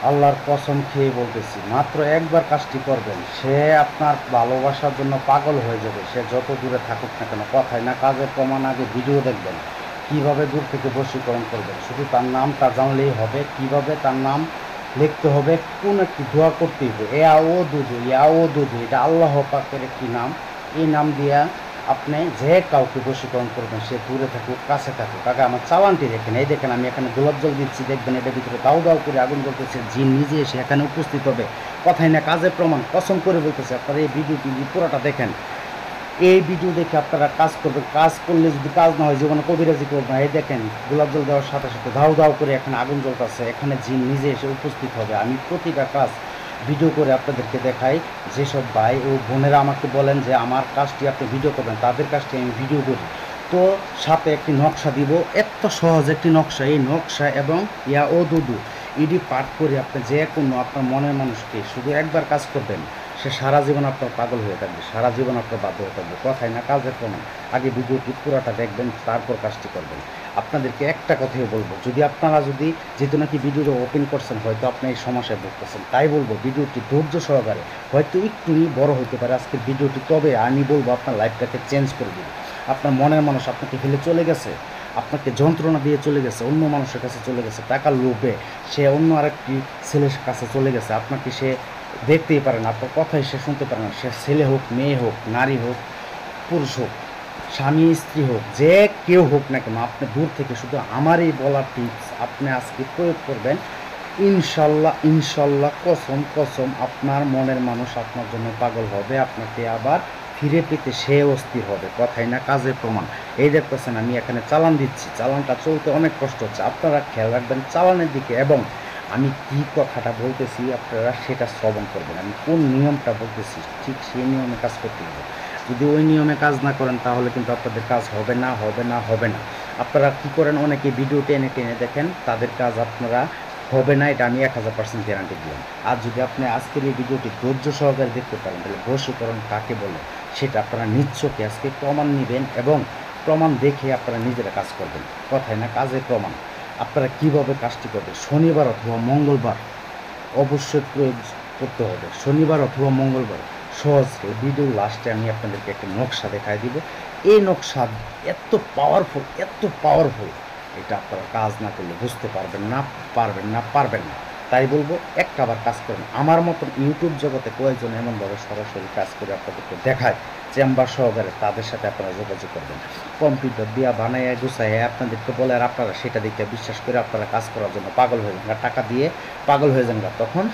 আল্লাহর কসম খেয়ে বলতেছি, মাত্র একবার কাজটি করবেন, সে আপনার ভালোবাসার জন্য পাগল হয়ে যাবে। সে যত দূরে থাকুক না কেন, কথায় না কাজের প্রমাণ। আগে ভিডিও দেখবেন কিভাবে দূর থেকে বশীকরণ করবেন, শুধু তার নামটা জানলেই হবে। কিভাবে তার নাম লিখতে হবে, কোন একটি দোয়া করতে হবে, ইয়া ও দুদু, এটা আল্লাহ পাকের একটি নাম। এই নাম দিয়া আপনি যে কাউকে বশীকরণ করবেন, সে দূরে থাকুক কাছে থাকুক। আগে আমার চালানটি দেখেন, এই দেখেন আমি এখানে গোলাপ জল দিচ্ছি, দেখবেন এটার ভিতরে দাউ দাউ করে আগুন জ্বলতেছে। জিন নিজে এসে এখানে উপস্থিত হবে, কথাই না কাজে প্রমাণ। কসম করে বলতেছে, আপনারা এই ভিডিওটি পুরোটা দেখেন। এই ভিডিও দেখে আপনারা কাজ করবেন। কাজ করলে যদি কাজ না হয়, জীবনে কবিরাজি করবেন না। এই দেখেন গোলাপ জল দেওয়ার সাথে সাথে ধাউ ধাউ করে এখানে আগুন জ্বলতেছে, এখানে জিন নিজে এসে উপস্থিত হবে। আমি প্রতিটা কাজ ভিডিও করে আপনাদেরকে দেখাই। যেসব ভাই ও বোনেরা আমাকে বলেন যে আমার কাজটি আপনি ভিডিও করবেন, তাদের কাজটি আমি ভিডিও করি। তো সাথে একটি নকশা দিব, এত সহজ একটি নকশা। এই নকশা এবং ইয়া ও দুদু ইডি পাঠ করে আপনি যে কোনো আপনার মনের মানুষকে শুধু একবার কাজ করবেন, সে সারা জীবন আপনার পাগল হয়ে থাকবে, সারা জীবন আপনার বাধ্য হয়ে থাকবে। কথায় না কাজের প্রমাণ। আগে ভিডিওটি পুরাটা দেখবেন, তারপর কাজটি করবেন। আপনাদেরকে একটা কথাই বলবো, যদি আপনারা যেহেতু নাকি ভিডিওটা ওপেন করছেন, হয়তো আপনি এই সমস্যায় ভুগতেছেন, তাই বলবো ভিডিওটি ধৈর্য সহকারে, হয়তো একটুই বড় হতে পারে আজকের ভিডিওটি, তবে আমি বলবো আপনার লাইফটাকে চেঞ্জ করে দিবে। আপনার মনের মানুষ আপনাকে ফেলে চলে গেছে, আপনাকে যন্ত্রণা দিয়ে চলে গেছে, অন্য মানুষের কাছে চলে গেছে, টাকার লোভে সে অন্য আরেকটি ছেলের কাছে চলে গেছে। আপনাকে সে দেখতেই পারে না, আপনার কথাই সে শুনতে পারে না। সে ছেলে হোক, মেয়ে হোক, নারী হোক, পুরুষ হোক, স্বামী স্ত্রী হোক, যে কেউ হোক না কেন, আপনি দূর থেকে শুধু আমার এই বলার টিপস আপনি আজকে প্রয়োগ করবেন। ইনশাল্লাহ ইনশাল্লাহ, কসম কসম, আপনার মনের মানুষ আপনার জন্য পাগল হবে, আপনাকে আবার ফিরে পেতে সে অস্থির হবে। কথাই না কাজের প্রমাণ। এই দেখতেছেন আমি এখানে চালান দিচ্ছি, চালানটা চলতে অনেক কষ্ট হচ্ছে। আপনারা খেয়াল রাখবেন চালানের দিকে, এবং আমি কি কথাটা বলতেছি আপনারা সেটা শ্রবণ করবেন। আমি কোন নিয়মটা বলতেছি ঠিক সেই নিয়মে কাজ করতে হবে। যদি ওই নিয়মে কাজ না করেন, তাহলে কিন্তু আপনাদের কাজ হবে না, হবে না, হবে না। আপনারা কি করেন, অনেকে ভিডিও টেনে টেনে দেখেন, তাদের কাজ আপনারা হবে না, এটা আমি 1000% গ্যারান্টি দিলাম। আর যদি আপনি আজকের এই ভিডিওটি ধৈর্য সহকারে দেখতে পারেন, তাহলে বশীকরণ কাকে বলে সেটা আপনারা নিশ্চয়ই আজকে প্রমাণ নেবেন, এবং প্রমাণ দেখে আপনারা নিজেরা কাজ করবেন। কথায় না কাজে প্রমাণ। আপনারা কিভাবে কাজটি করবেন, শনিবার অথবা মঙ্গলবার অবশ্যই প্রয়োগ করতে হবে, শনিবার অথবা মঙ্গলবার। সহজ, ভিডিওর লাস্টে আমি আপনাদেরকে একটা নকশা দেখাই দিব। এই নকশা এত পাওয়ারফুল, এত পাওয়ারফুল, এটা আপনারা কাজ না করলে বুঝতে পারবেন না, পারবেন না, পারবেন না। তাই বলবো একটাবার কাজ করেন। আমার মতন ইউটিউব জগতে কয়েকজন এমনভাবে সরাসরি কাজ করে আপনাদেরকে দেখায় চেম্বার সহকারে, তাদের সাথে আপনারা যোগাযোগ করবেন। কম্পিউটার দিয়া বানাইয়া গুছাইয়া আপনাদেরকে বলে, আর আপনারা সেটা দেখে বিশ্বাস করে আপনারা কাজ করার জন্য পাগল হয়ে যান, টাকা দিয়ে পাগল হয়ে যান। তখন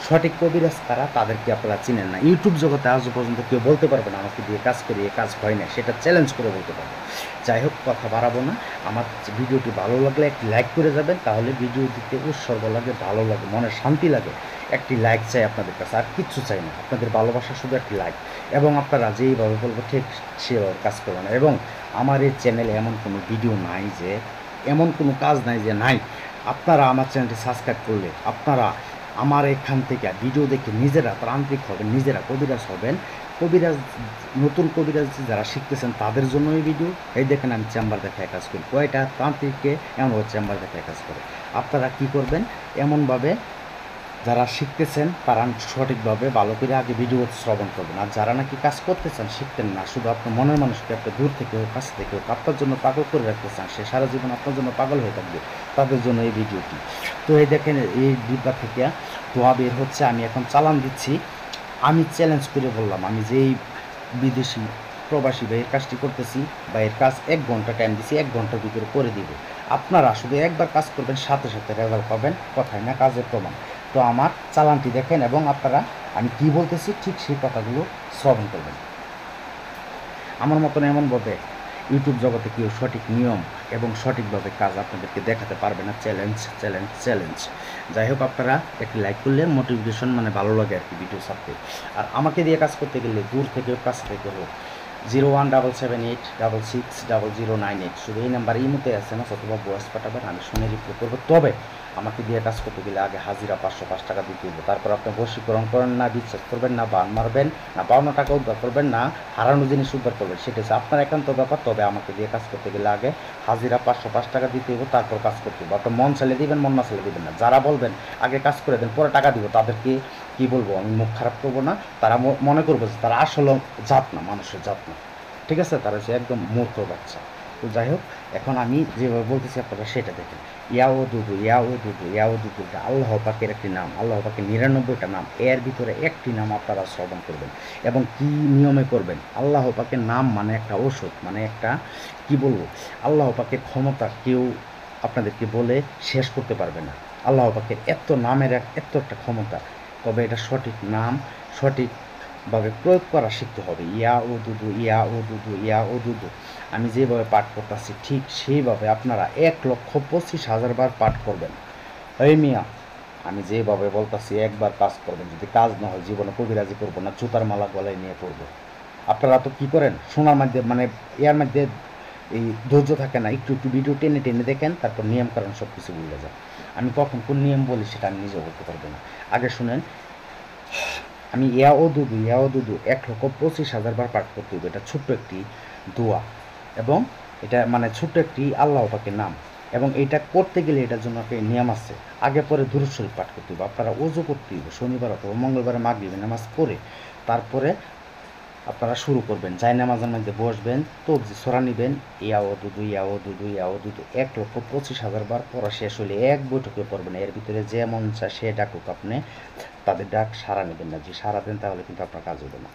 সঠিক কবিরাজ কারা, তাদেরকে আপনারা চিনেন না। ইউটিউব জগতে আজও পর্যন্ত কেউ বলতে পারবে না আমাকে দিয়ে কাজ করি, এ কাজ হয় না, সেটা চ্যালেঞ্জ করে বলতে পারবে। যাই হোক, কথা বাড়াবো না। আমার ভিডিওটি ভালো লাগলে একটি লাইক করে যাবেন, তাহলে ভিডিও দিতে উৎসর্গ লাগে, ভালো লাগে, মনে শান্তি লাগে। একটি লাইক চাই আপনাদের কাছে, আর কিচ্ছু চাই না। আপনাদের ভালোবাসা শুধু একটি লাইক, এবং আপনারা যেইভাবে বলবো ঠিক সেভাবে কাজ করবেন। এবং আমার এই চ্যানেলে এমন কোনো ভিডিও নাই যে, এমন কোনো কাজ নাই যে নাই। আপনারা আমার চ্যানেলটি সাবস্ক্রাইব করলে আপনারা আমার এখান থেকে ভিডিও দেখে নিজেরা তান্ত্রিক হবেন, নিজেরা কবিরাজ হবেন। কবিরাজ, নতুন কবিরাজ যারা শিখতেছেন তাদের জন্য এই ভিডিও। এই দেখেন আমি চেম্বার দেখায় কাজ করি, কয়টা তান্ত্রিককে এমনভাবে চেম্বার দেখায় কাজ করে। আপনারা কি করবেন, এমনভাবে যারা শিখতেছেন তারা সঠিকভাবে ভালো করে আগে ভিডিও শ্রবণ করবেন। আর যারা নাকি কাজ করতে চান, শিখতেন না, শুধু আপনার মনের মানুষকে আপনি দূর থেকে হোক কাছ থেকে হোক আপনার জন্য পাগল করে রাখতে চান, সে সারা জীবন আপনার জন্য পাগল হয়ে থাকবে, তাদের জন্য এই ভিডিওটি। তো এই দেখেন এই ডিব্বা থেকে ধোঁয়া বের হচ্ছে, আমি এখন চালান দিচ্ছি। আমি চ্যালেঞ্জ করে বললাম, আমি যেই বিদেশি প্রবাসী ভাইয়ের কাজটি করতেছি, ভাইয়ের কাজ 1 ঘন্টা টাইম দিছি, 1 ঘন্টার ভিতরে করে দিব। আপনারা শুধু একবার কাজ করবেন, সাথে সাথে রেজাল্ট পাবেন। কথায় না কাজের প্রমাণ। তো আমার চালানটি দেখেন, এবং আপনারা আমি কি বলতেছি ঠিক সেই কথাগুলো শ্রবণ করবেন। আমার মতন এমনভাবে ইউটিউব জগতে কেউ সঠিক নিয়ম এবং সঠিকভাবে কাজ আপনাদেরকে দেখাতে পারবে না। Challenge, challenge, challenge. যাই হোক, আপনারা একটি লাইক করলে মোটিভেশন মানে ভালো লাগে আর কি ভিডিও ছাড়তে। আর আমাকে দিয়ে কাজ করতে গেলে দূর থেকেও কাছ থেকে হোক, 01778660098, শুধু এই নাম্বার ইমোতে আছে না, অথবা ভয়েস পাঠাবেন, আমি শুনে রিপ্লাই করবো। তবে আমাকে দিয়ে কাজ করতে গেলে আগে হাজিরা 505 টাকা দিতে হবে। তারপর আপনি বশীকরণ করেন না, বিশ্বাস করবেন না, বান মারবেন না, পাওনা টাকা উদ্ধার করবেন না, হারানো জিনিস উদ্ধার করবেন, সেটা হচ্ছে আপনার একান্ত ব্যাপার। তবে আমাকে দিয়ে কাজ করতে গেলে আগে হাজিরা 505 টাকা দিতে হবে, তারপর কাজ করতে হবে। আপনার মন চাইলে দিবেন, মন না চাইলে দিবেন না। যারা বলবেন আগে কাজ করে দেন পরে টাকা দিব, তাদেরকে কি বলবো, আমি মুখ খারাপ করবো না। তারা মনে করবো যে তারা আসলে জাত না, মানুষের জাত না, ঠিক আছে? তারা হচ্ছে একদম মূর্খ বাচ্চা। তো যাই হোক, এখন আমি যেভাবে বলতেছি আপনারা সেটা দেখেন। ইয়াউদুদু ইয়াউদুদু ইয়াউদুদু, এটা আল্লাহ পাকের একটি নাম, আল্লাহ পাকের 99টা নাম, এর ভিতরে একটি নাম আপনারা শ্রবণ করবেন। এবং কি নিয়মে করবেন? আল্লাহ পাকের নাম মানে একটা ঔষধ, মানে একটা কি বলবো, আল্লাহ পাকের ক্ষমতা কেউ আপনাদেরকে বলে শেষ করতে পারবে না। আল্লাহ পাকের এত নামের এত একটা ক্ষমতা, তবে এটা সঠিক নাম সঠিকভাবে প্রয়োগ করা শিখতে হবে। ইয়া ও দুদু আমি যেভাবে পাঠ করতেছি ঠিক সেইভাবে আপনারা 1,25,000 বার পাঠ করবেন। এই মিয়া, আমি যেভাবে বলতেছি একবার কাজ করবেন, যদি কাজ না হয় জীবনে কবিরাজি করবো না, জুতার মালা গলায় নিয়ে পড়বো। আপনারা তো কী করেন, শোনার মধ্যে মানে এর মধ্যে এই ধৈর্য থাকে না, একটু একটু ভিডিও টেনে টেনে দেখেন, তারপর নিয়মকানুন সব কিছু ভুলে যায়। আমি কখন কোন নিয়ম বলি সেটা আমি নিজেও বলতে পারবো না। আগে শুনেন, আমি ইয়া ও দুদু 1,25,000 বার পাঠ করতে হবে। এটা ছোট্ট একটি দোয়া, এবং এটা মানে ছোট্ট একটি আল্লাহ পাকের নাম, এবং এটা করতে গেলে এটার জন্য একটা নিয়ম আছে। আগে পরে দুরূদ শরীফ পাঠ করতে হবে। আপনারা ওযু করতে হবে শনিবার অথবা মঙ্গলবারে মাগরিবের নামাজ পড়ে, তারপরে আপনারা শুরু করবেন। জায়নামাজের মধ্যে বসবেন, তসবিহ সূরা নিবেন, ইয়া ও দুদু 1,25,000 বার পড়া শেষ হলে এক বৈঠকে পড়বেন। এর ভিতরে যে মন চায় সে ডাকুক, আপনি তাদের ডাক সাড়া নেবেন না। যে সাড়া দেন তাহলে কিন্তু আপনার কাজ হবে না।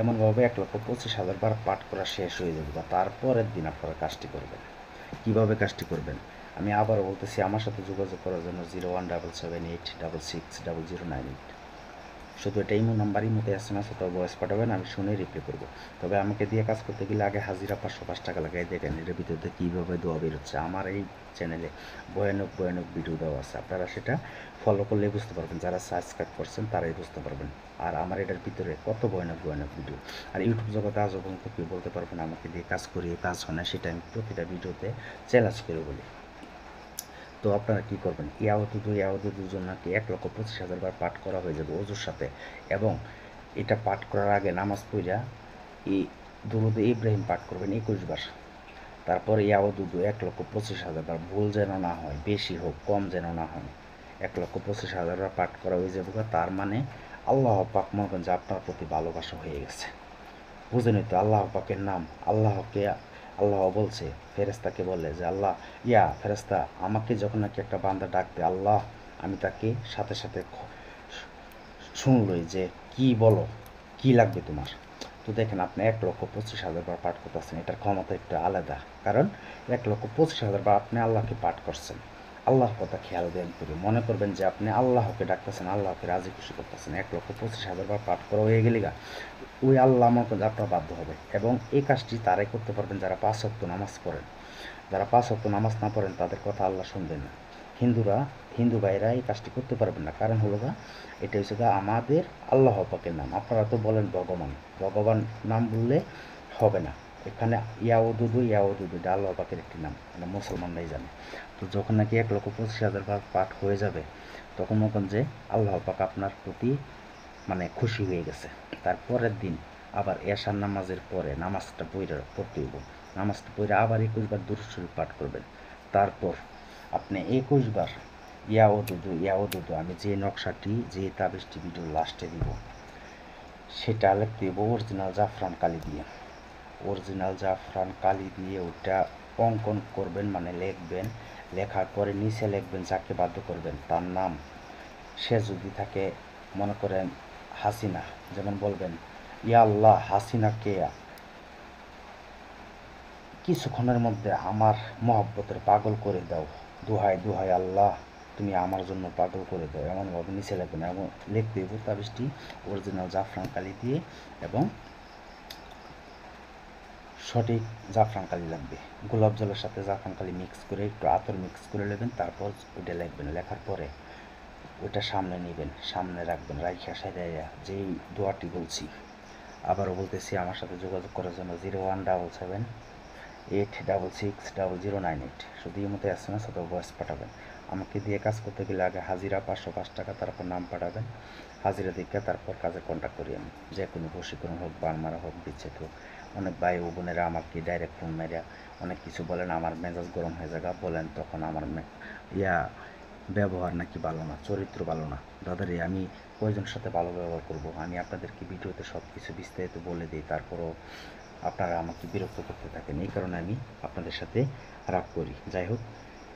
এমনভাবে 1,25,000 বার পাঠ করা শেষ হয়ে যাবে, বা তারপরের দিন আপনারা কাজটি করবেন। কীভাবে কাজটি করবেন আমি আবারও বলতেছি। আমার সাথে যোগাযোগ করার জন্য 017786600988, শুধু এটা ইমো নাম্বারই মতো SMS অথবা ভয়েস পাঠাবেন, আমি শুনে রিপ্লাই করবো। তবে আমাকে দিয়ে কাজ করতে গেলে আগে হাজিরা 505 টাকা লাগাই দেখেন এর ভিতরে কীভাবে দোয়া বেরোচ্ছে। আমার এই চ্যানেলে ভয়ানক ভয়ানক ভিডিও দেওয়া আছে, আপনারা সেটা ফলো করলে বুঝতে পারবেন। যারা সাবস্ক্রাইব করছেন তারাই বুঝতে পারবেন। আর আমার এটার ভিতরে কত ভয়ানক ভয়ানক ভিডিও। আর ইউটিউব জগতে আজও পর্যন্ত কেউ বলতে পারবেন আমাকে দিয়ে কাজ করিয়ে কাজ হয় না, সেটা আমি প্রতিটা ভিডিওতে চ্যালেঞ্জ করে বলি। তো আপনারা কী করবেন, ইয়াউদুদুর জন্য কি 1,25,000 বার পাঠ করা হয়ে যাবে ওযুর সাথে। এবং এটা পাঠ করার আগে নামাজ পড়া এই দুরূদে ইব্রাহিম পাঠ করবেন 21 বার। তারপর ইয়াউদুদু 1,25,000 বার, ভুল যেন না হয়, বেশি হোক কম যেন না হয়, 1,25,000 বার পাঠ করা হয়ে যাবে। তার মানে আল্লাহ পাক মনে করেন যে আপনার প্রতি ভালোবাসা হয়ে গেছে। বুঝেনি তো, আল্লাহ পাকের নাম। আল্লাহ বলছে ফেরেস্তাকে বলে যে আল্লাহ ফেরেস্তা, আমাকে যখন নাকি একটা বান্দা ডাকবে আল্লাহ, আমি তাকে সাথে সাথে শুনলই যে কি বলো, কি লাগবে তোমার। তো দেখেন, আপনি 1,25,000 বার পাঠ করতেছেন, এটার ক্ষমতা একটু আলাদা। কারণ 1,25,000 বার আপনি আল্লাহকে পাঠ করছেন। আল্লাহর কথা খেয়াল দেন করে মনে করবেন যে আপনি আল্লাহকে ডাকতেছেন, আল্লাহকে রাজি খুশি করতেছেন। 1,25,000 বার পাঠ করা হয়ে গেলে ওই আল্লাহ মতো আপনার বাধ্য হবে। এবং এই কাজটি তারাই করতে পারবেন যারা 5 ওয়াক্ত নামাজ পড়েন। যারা 5 ওয়াক্ত নামাজ না পড়েন তাদের কথা আল্লাহ শুনবেন না। হিন্দু ভাইরা এই কাজটি করতে পারবেন না। কারণ হলো এটা হচ্ছে আমাদের আল্লাহ পাকের নাম। আপনারা তো বলেন ভগবান নাম বললে হবে না। এখানে ইয়াউদুদু এটা আল্লাহ পাকের একটি নাম, এটা মুসলমানরাই জানে। তো যখন নাকি 1,25,000 বার পাঠ হয়ে যাবে, তখন মতন যে আল্লাহ পাক আপনার প্রতি মানে খুশি হয়ে গেছে। তারপরের দিন আবার এশার নামাজের পরে নামাজটা পড়তে হইব। নামাজটা পড়ে আবার 21 বার দুরূদ শরীফ পাঠ করবেন। তারপর আপনি 21 বার ইয়াউদুদু আমি যে নকশাটি, যে তাবিজটি ভিডিও লাস্টে দিব, সেটা লিখতে হইব অরিজিনাল জাফরান কালি দিয়ে ওটা অঙ্কন করবেন, মানে লিখবেন। লেখার পরে নিচে লিখবেন যাকে বাধ্য করবেন তার নাম। সে যদি থাকে মনে করেন হাসিনা, যেমন বলবেন ইয়া আল্লাহ, হাসিনাকে কিছুক্ষণের মধ্যে আমার মহব্বতের পাগল করে দাও, দোহাই আল্লাহ, তুমি আমার জন্য পাগল করে দাও। এমনভাবে নিচে লিখবেন এবং লিখতে হইব তাবিজটি অরিজিনাল জাফরান কালি দিয়ে, এবং সঠিক জাফরান কালি লাগবে। গোলাপ জলের সাথে জাফরান কালি মিক্স করে একটু আতর মিক্স করে নেবেন। তারপর ওইটা লিখবেন। লেখার পরে ওইটা সামনে নেবেন, সামনে রাখবেন, রাইখা সাইডাইয়া যেই দোয়াটি বলছি আবারও বলতেছি। আমার সাথে যোগাযোগ করার জন্য 017786600988, শুধু এই মতো SMS অথবা ভয়েস পাঠাবেন। আমাকে দিয়ে কাজ করতে গেলে আগে হাজিরা 505 টাকা, তারপর নাম পাঠাবেন, হাজিরা দিকে তারপর কাজে কন্ট্যাক্ট করি আমি। যে কোনো বশীকরণ হোক, বান মারা হোক, বিচ্ছেদ হোক। অনেক ভাই ও বোনেরা আমাকে ডাইরেক্ট ফোন মেরে অনেক কিছু বলেন, আমার মেজাজ গরম হয়ে যাগা বলেন, তখন আমার ব্যবহার নাকি ভালো না, চরিত্র ভালো না। দাদারে আমি কয়জনের সাথে ভালো ব্যবহার করব? আমি আপনাদেরকে ভিডিওতে সব কিছু বিস্তারিত বলে দিই, তারপরও আপনারা আমাকে বিরক্ত করতে থাকেন। এই কারণে আমি আপনাদের সাথে রাগ করি। যাই হোক,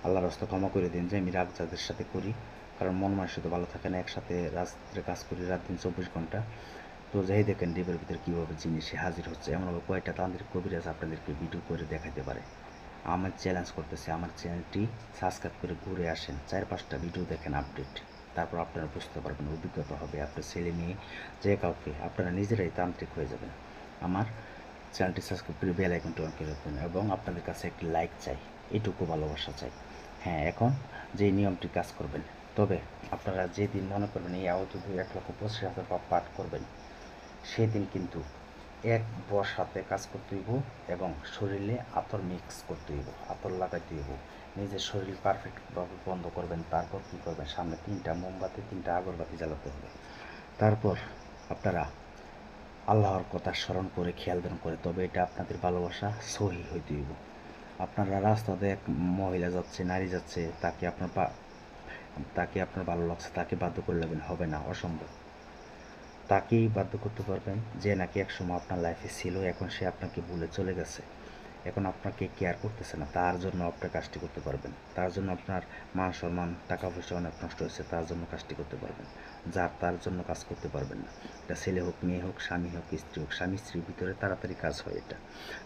আল্লাহর রাস্তা ক্ষমা করে দিন যে আমি রাগ যাদের সাথে করি, কারণ মন মানসিক ভালো থাকে না। একসাথে রাত্রে কাজ করি, রাত দিন 24 ঘন্টা। তো যাই দেখেন ডিবের ভিতরে কীভাবে জিনিসে হাজির হচ্ছে, এমনভাবে কয়েকটা তান্ত্রিক কবিরাজ আপনাদেরকে ভিডিও করে দেখাতে পারে। আমার চ্যালেঞ্জ করতেছে, আমার চ্যানেলটি সাবস্ক্রাইব করে ঘুরে আসেন, 4-5টা ভিডিও দেখেন আপডেট, তারপর আপনারা বুঝতে পারবেন, অভিজ্ঞতা হবে। আপনার ছেলে মেয়ে যে কাউকে আপনারা নিজেরাই তান্ত্রিক হয়ে যাবেন। আমার চ্যানেলটি সাবস্ক্রাইব করে বেল আইকনটি অন করে রাখবেন এবং আপনাদের কাছে একটি লাইক চাই, এটুকু ভালোবাসা চাই। হ্যাঁ, এখন যে নিয়মটি কাজ করবেন, তবে আপনারা যেদিন মনে করবেন এই আহত 1,25,000 পাঠ করবেন, সেদিন কিন্তু এক বসাতে কাজ করতে হইব এবং শরীরে আতর মিক্স করতে হইব, আতর লাগাইতে হইব। নিজের শরীর পারফেক্টভাবে বন্ধ করবেন। তারপর কী করবেন, সামনে 3টা মোমবাতি, 3টা আগরবাতি জ্বালাতে হবে। তারপর আপনারা আল্লাহর কথা স্মরণ করে, খেয়াল করে, তবে এটা আপনাদের ভালোবাসা সহি হইতে হইব। আপনারা রাস্তাতে এক মহিলা যাচ্ছে, নারী যাচ্ছে, তাকে আপনার ভালো লাগছে, তাকে বাধ্য করে নেবেন, হবে না, অসম্ভব। তাকেই বাধ্য করতে পারবেন যে নাকি একসময় আপনার লাইফে ছিল, এখন সে আপনাকে ভুলে চলে গেছে, এখন আপনাকে কেয়ার করতেছে না। তার জন্য আপনার কাজটি করতে পারবেন। তার জন্য আপনার মান সম্মান, টাকা পয়সা অনেক নষ্ট হয়েছে, তার জন্য কাজটি করতে পারবেন। তার জন্য কাজ করতে পারবেন না। এটা ছেলে হোক, মেয়ে হোক, স্বামী হোক, স্ত্রী হোক, স্বামী স্ত্রীর ভিতরে তাড়াতাড়ি কাজ হয় এটা।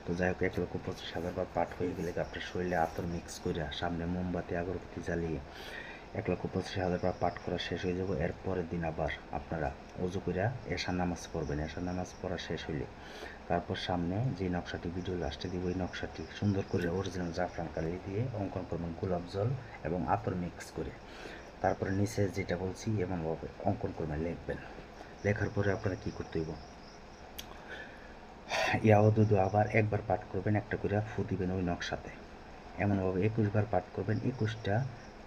তো যাই হোক, 1,25,000 বার পাঠ হয়ে গেলে আপনার শরীরে আতর মিক্স করে সামনে মোমবাতি আগরবাতি জ্বালিয়ে 1,25,000 বার পাঠ করা শেষ হয়ে যাব। এর পরের দিন আবার আপনারা অজু করে এশার নামাজ পড়বেন। এশার নামাজ পড়া শেষ হইলে তারপর সামনে যে নকশাটি ভিডিও লাস্টে দিব, ওই নকশাটি সুন্দর করে অরিজিনাল জাফরান কালি দিয়ে অঙ্কন করবেন, গোলাপ জল এবং আতর মিক্স করে। তারপরে নিচে যেটা বলছি এমনভাবে অঙ্কন করবেন, লিখবেন। লেখার পরে আপনারা কী করতে হইব, ইয়াওদুদু আবার একবার পাঠ করবেন, একটা করে ফু দিবেন ওই নকশাতে। এমনভাবে 21 বার পাঠ করবেন, 21টা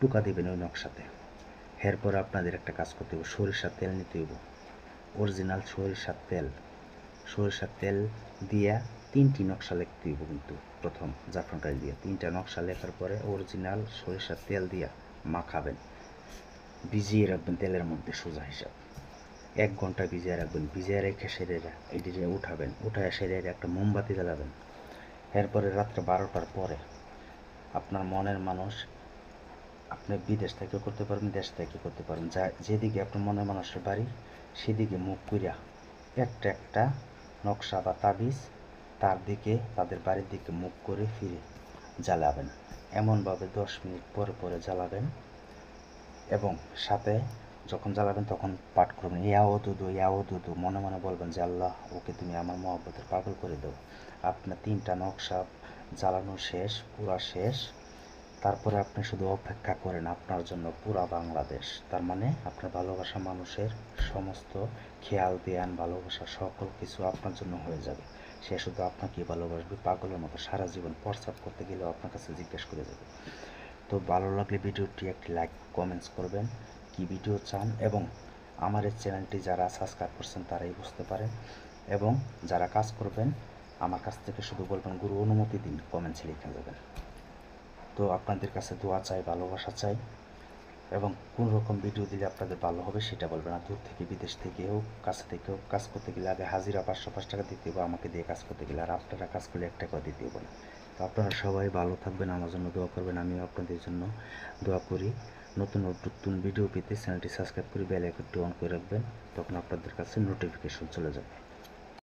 টুকা দিবেন ওই নকশাতে। এরপর আপনাদের একটা কাজ করতে হবে, সরিষার তেল নিতে হইব, অরিজিনাল সরিষার তেল দিয়া 3টি নকশা লিখতে হইব। কিন্তু প্রথম জাফরান কালি দিয়া 3টা নকশা লেখার পরে অরিজিনাল সরিষার তেল দিয়া মাখাবেন, ভিজিয়ে রাখবেন তেলের মধ্যে, সোজা হিসাব 1 ঘন্টা ভিজিয়ে রাখবেন। ভিজিয়ে রেখে সেরেরা এটিকে উঠাবেন, উঠায় সেরেরা একটা মোমবাতি জ্বালাবেন। এরপরে রাত্রে 12টার পরে আপনার মনের মানুষ, আপনি বিদেশ থেকে করতে পারবেন, দেশ থেকে করতে পারবেন, যেদিকে আপনার মনের মানুষের বাড়ি সেদিকে মুখ কইরা একটা নকশা বা তাবিজ তার দিকে, তাদের বাড়ির দিকে মুখ করে ফিরে জ্বালাবেন। এমনভাবে 10 মিনিট পরে পরে জ্বালাবেন এবং সাথে যখন জ্বালাবেন তখন পাঠ করবেন ইয়াওদুদু, মনে মনে বলবেন যে আল্লাহ, ওকে তুমি আমার মহব্বতের পাগল করে দাও। আপনার 3টা নকশা জ্বালানো শেষ, পুরা শেষ। তারপরে আপনি শুধু অপেক্ষা করেন আপনার জন্য পুরা বাংলাদেশ, তার মানে আপনার ভালোবাসা মানুষের সমস্ত খেয়াল ধ্যান ভালোবাসা সকল কিছু আপনার জন্য হয়ে যাবে। সে শুধু আপনাকে ভালোবাসবে পাগলের মতো, সারা জীবন প্রস্রাব করতে গেলেও আপনার কাছে জিজ্ঞেস করে যাবে। তো ভালো লাগলে ভিডিওটি একটি লাইক কমেন্টস করবেন, কি ভিডিও চান, এবং আমার এই চ্যানেলটি যারা সাবস্ক্রাইব করছেন তারাই বুঝতে পারেন। এবং যারা কাজ করবেন আমার কাছ থেকে শুধু বলবেন গুরু অনুমতি দিন, কমেন্টসে লিখে যাবেন। তো আপনাদের কাছে দোয়া চাই, ভালোবাসা চাই, এবং কোন রকম ভিডিও দিলে আপনাদের ভালো হবে সেটা বলবেন। আর দূর থেকে বিদেশ থেকে হোক, কাছে থেকে হোক, কাজ করতে গেলে আগে হাজিরা 505 টাকা দিতে হবে আমাকে দিয়ে কাজ করতে গেলে, আর আপনারা কাজ করলে 1 টাকা দিতে হবে না। তো আপনারা সবাই ভালো থাকবেন, আমার জন্য দোয়া করবেন, আমিও আপনাদের জন্য দোয়া করি। নতুন নতুন ভিডিও পেতে চ্যানেলটি সাবস্ক্রাইব করে বেল আইকনটি অন করে রাখবেন, তখন আপনাদের কাছে নোটিফিকেশন চলে যাবে।